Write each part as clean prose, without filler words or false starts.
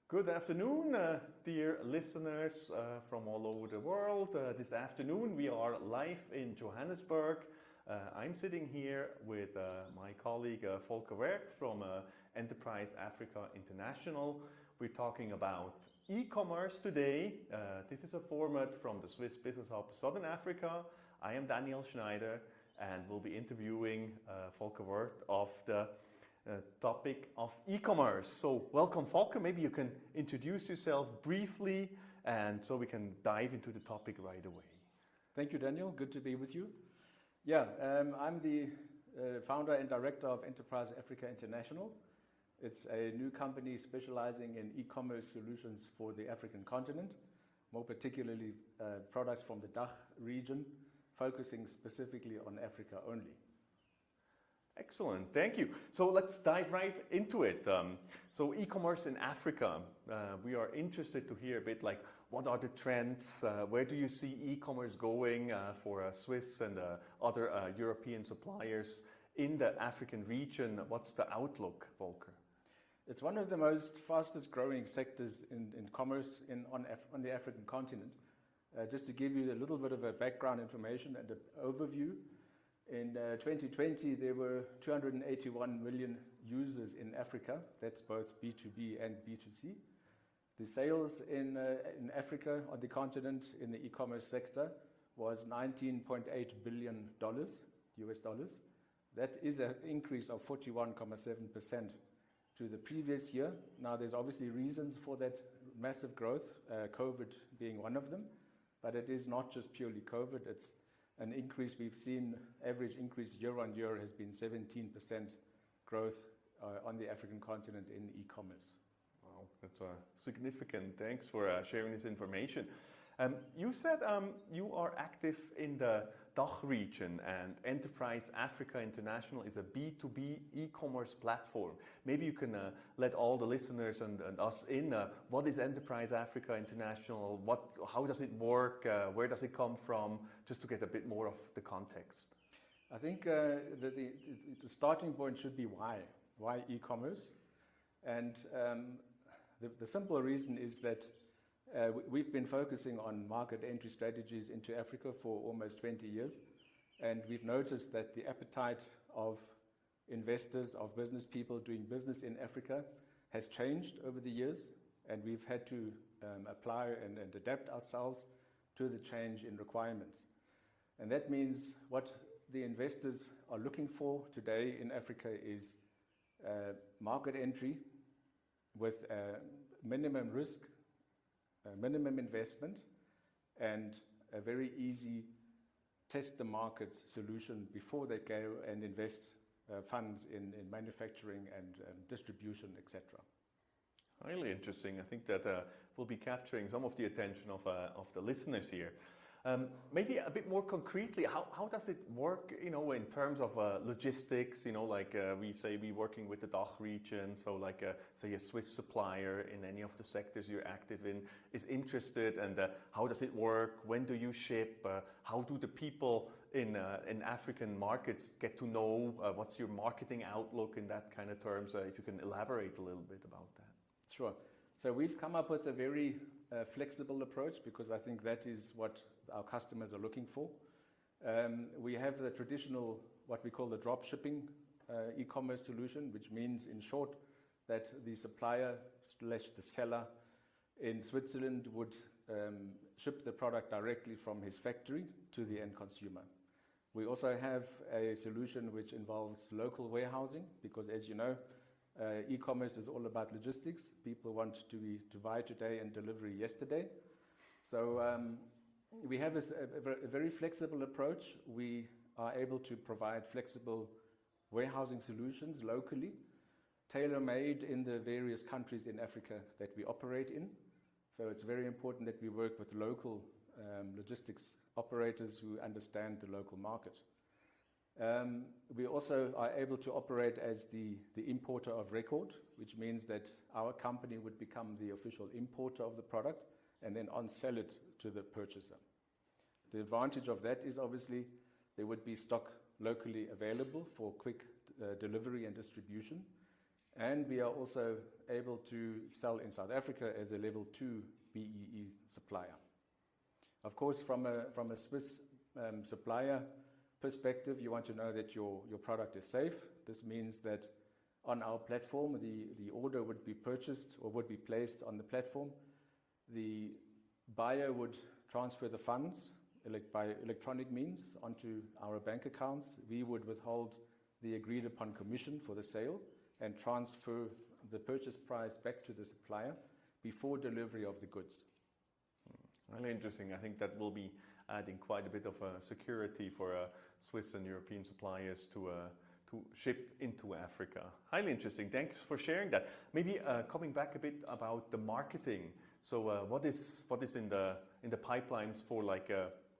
Good afternoon, dear listeners from all over the world. This afternoon we are live in Johannesburg. I'm sitting here with my colleague Volker Werk from Enterprise Africa International. We're talking about e-commerce today. This is a format from the Swiss Business Hub Southern Africa. I am Daniel Schneider and will be interviewing Volker Werk of the topic of e-commerce. So welcome Volker, maybe you can introduce yourself briefly and so we can dive into the topic right away. Thank you, Daniel, good to be with you. I'm the founder and director of Enterprise Africa International. It's a new company specializing in e-commerce solutions for the African continent, more particularly products from the DACH region, focusing specifically on Africa only. Excellent, thank you. So let's dive right into it. So e-commerce in Africa, we are interested to hear a bit like what are the trends, where do you see e-commerce going for Swiss and other European suppliers in the African region? What's the outlook, Volker? It's one of the most fastest growing sectors in commerce on the African continent. Just to give you a little bit of a background information and an overview, in 2020, there were 281 million users in Africa. That's both B2B and B2C. The sales in Africa, on the continent, in the e-commerce sector was $19.8 billion US dollars. That is an increase of 41.7% to the previous year. Now, there's obviously reasons for that massive growth, COVID being one of them, but it is not just purely COVID. It's an increase we've seen, average increase year on year has been 17% growth on the African continent in e-commerce. Wow, that's significant. Thanks for sharing this information. You said you are active in the DACH region and Enterprise Africa International is a B2B e-commerce platform. Maybe you can let all the listeners and us in, what is Enterprise Africa International? How does it work? Where does it come from? Just to get a bit more of the context. I think the starting point should be why. Why e-commerce? And the simple reason is that we've been focusing on market entry strategies into Africa for almost 20 years, and we've noticed that the appetite of investors, of business people doing business in Africa has changed over the years, and we've had to apply and adapt ourselves to the change in requirements. And that means what the investors are looking for today in Africa is market entry with minimum risk, minimum investment, and a very easy test the market solution before they go and invest funds in manufacturing and distribution, etc. Highly interesting. I think that will be capturing some of the attention of the listeners here. Maybe a bit more concretely, how does it work, in terms of logistics, like we say we're working with the DACH region, so like say a Swiss supplier in any of the sectors you're active in is interested, and how does it work? When do you ship? How do the people in African markets get to know? What's your marketing outlook in that kind of terms? If you can elaborate a little bit about that. Sure. So we've come up with a very flexible approach because I think that is what our customers are looking for. We have the traditional, what we call the drop shipping e-commerce solution, which means in short that the supplier / the seller in Switzerland would ship the product directly from his factory to the end consumer. We also have a solution which involves local warehousing because, as you know, e-commerce is all about logistics. People want to buy today and delivery yesterday. So we have a very flexible approach. We are able to provide flexible warehousing solutions locally, tailor-made in the various countries in Africa that we operate in. So it's very important that we work with local logistics operators who understand the local market. We also are able to operate as the importer of record, which means that our company would become the official importer of the product and then on-sell it to the purchaser. The advantage of that is obviously there would be stock locally available for quick delivery and distribution. And we are also able to sell in South Africa as a level 2 BEE supplier. Of course, from a Swiss supplier perspective, you want to know that your product is safe. This means that on our platform, the order would be purchased or would be placed on the platform. The buyer would transfer the funds by electronic means onto our bank accounts. We would withhold the agreed upon commission for the sale and transfer the purchase price back to the supplier before delivery of the goods. Really interesting. I think that will be adding quite a bit of security for Swiss and European suppliers to ship into Africa. Highly interesting. Thanks for sharing that. Maybe coming back a bit about the marketing. So what is in the pipelines for like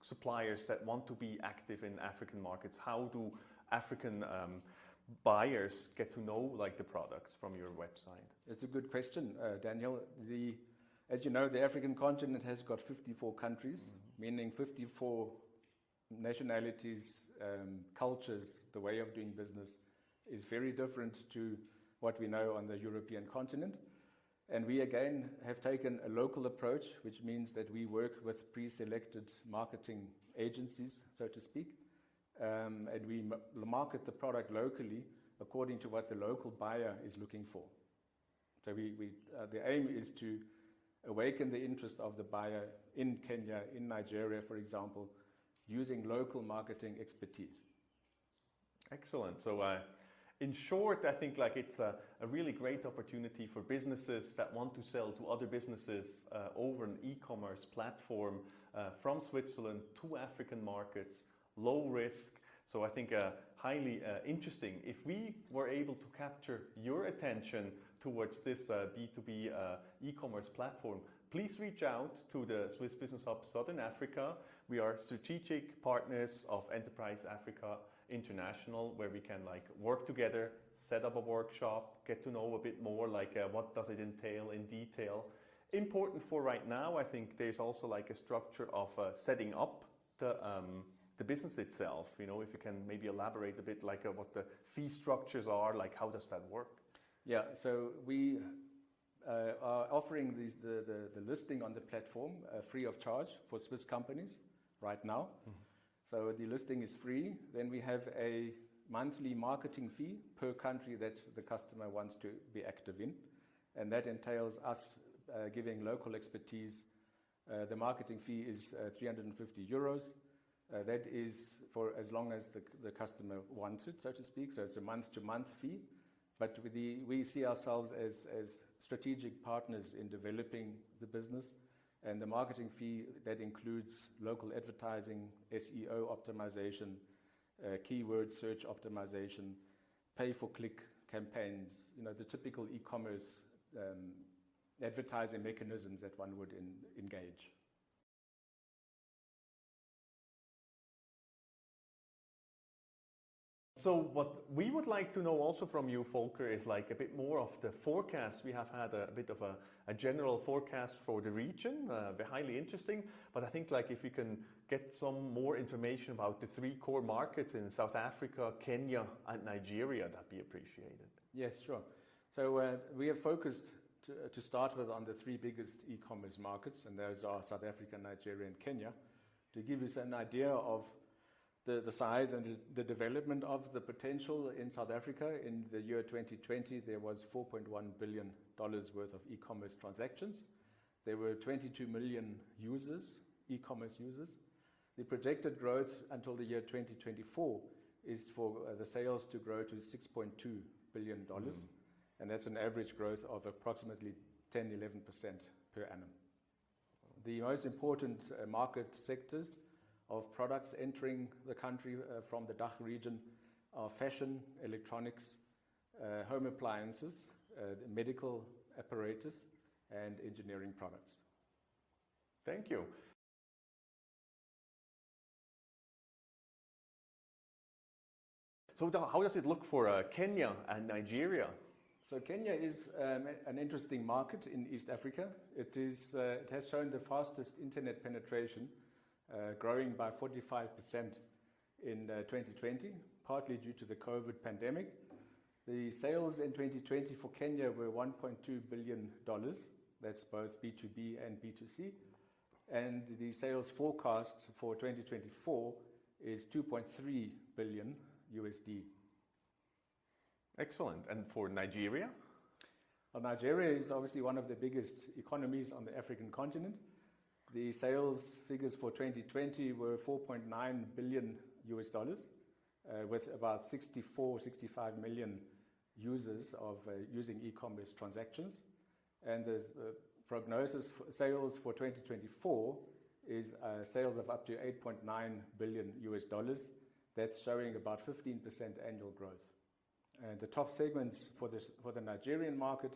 suppliers that want to be active in African markets? How do African buyers get to know like the products from your website? It's a good question, Daniel. As you know, the African continent has got 54 countries, meaning 54 nationalities, cultures. The way of doing business is very different to what we know on the European continent. And we again have taken a local approach, which means that we work with pre-selected marketing agencies, so to speak, and we market the product locally according to what the local buyer is looking for. So the aim is to awaken the interest of the buyer in Kenya, in Nigeria, for example, using local marketing expertise. Excellent. So in short, I think like it's a really great opportunity for businesses that want to sell to other businesses over an e-commerce platform from Switzerland to African markets, low risk. So I think highly interesting. If we were able to capture your attention towards this B2B e-commerce platform, please reach out to the Swiss Business Hub Southern Africa. We are strategic partners of Enterprise Africa International, where we can like work together, set up a workshop, get to know a bit more like what does it entail in detail. Important for right now, I think there's also like a structure of setting up the business itself. You know, if you can maybe elaborate a bit like what the fee structures are, like how does that work? Yeah, so we are offering the listing on the platform free of charge for Swiss companies right now. So the listing is free. Then we have a monthly marketing fee per country that the customer wants to be active in. And that entails us giving local expertise. The marketing fee is 350 euros. That is for as long as the customer wants it, so to speak. So it's a month-to-month fee. But we see ourselves as strategic partners in developing the business. And the marketing fee, that includes local advertising, SEO optimization, keyword search optimization, pay-for-click campaigns, you know, the typical e-commerce advertising mechanisms that one would engage. So what we would like to know also from you, Volker, is like a bit more of the forecast. We have had a bit of a general forecast for the region, highly interesting. But I think like if we can get some more information about the 3 core markets in South Africa, Kenya, and Nigeria, that'd be appreciated. Yes, sure. So we have focused to start with on the 3 biggest e-commerce markets, and those are South Africa, Nigeria, and Kenya, to give us an idea of the size and the development of the potential in South Africa. In the year 2020, there was $4.1 billion worth of e-commerce transactions. There were 22 million users, e-commerce users. The projected growth until the year 2024 is for the sales to grow to $6.2 billion. And that's an average growth of approximately 10-11% per annum. The most important market sectors of products entering the country from the DACH region are fashion, electronics, home appliances, medical apparatus, and engineering products. Thank you. So how does it look for Kenya and Nigeria? So Kenya is an interesting market in East Africa. It has shown the fastest internet penetration, growing by 45% in 2020, partly due to the COVID pandemic. The sales in 2020 for Kenya were $1.2 billion. That's both B2B and B2C. And the sales forecast for 2024 is $2.3 billion USD. Excellent. And for Nigeria? Well, Nigeria is obviously one of the biggest economies on the African continent. The sales figures for 2020 were $4.9 billion US dollars, with about 65 million users using e-commerce transactions. And the prognosis for sales for 2024 is sales of up to 8.9 billion US dollars. That's showing about 15% annual growth. And the top segments for the Nigerian market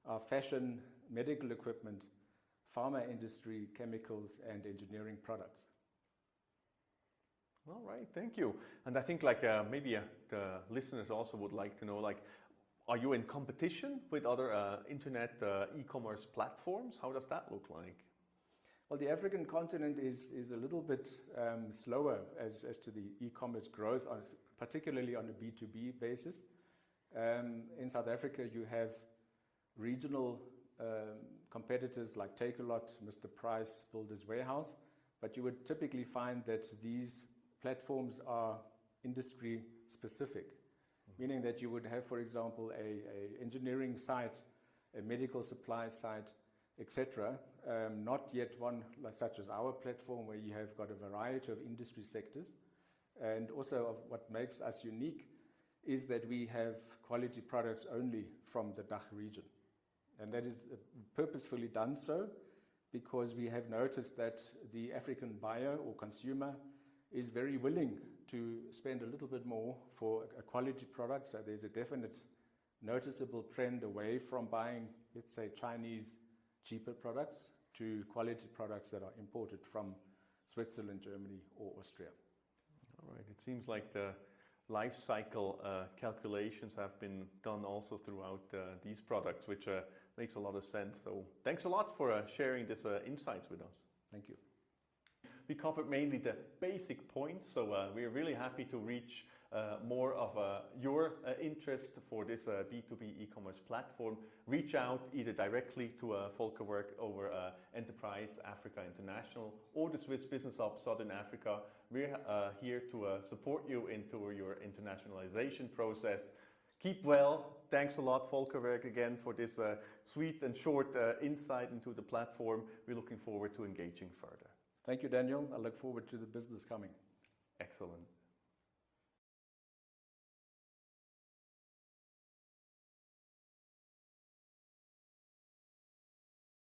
are fashion, medical equipment, pharma industry, chemicals, and engineering products. All right, thank you. And I think maybe the listeners also would like to know, are you in competition with other internet e-commerce platforms? How does that look like? Well, the African continent is a little bit slower as to the e-commerce growth, particularly on a B2B basis. In South Africa, you have regional competitors like Takealot, Mr. Price, Builders Warehouse, but you would typically find that these platforms are industry specific, meaning that you would have, for example, a engineering site, a medical supply site, etc. Not yet one such as our platform, where you have got a variety of industry sectors. And also what makes us unique is that we have quality products only from the DACH region. And that is purposefully done so because we have noticed that the African buyer or consumer is very willing to spend a little bit more for a quality product. So there's a definite noticeable trend away from buying, let's say, Chinese cheaper products to quality products that are imported from Switzerland, Germany, or Austria. All right. It seems like the life cycle calculations have been done also throughout these products, which makes a lot of sense. So thanks a lot for sharing this insights with us. Thank you. We covered mainly the basic points, so we're really happy to reach more of your interest for this B2B e-commerce platform. Reach out either directly to Volkerwerk over Enterprise Africa International or the Swiss Business Hub Southern Africa. We're here to support you into your internationalization process. Keep well. Thanks a lot, Volkerwerk, again for this sweet and short insight into the platform. We're looking forward to engaging further. Thank you, Daniel. I look forward to the business coming. Excellent.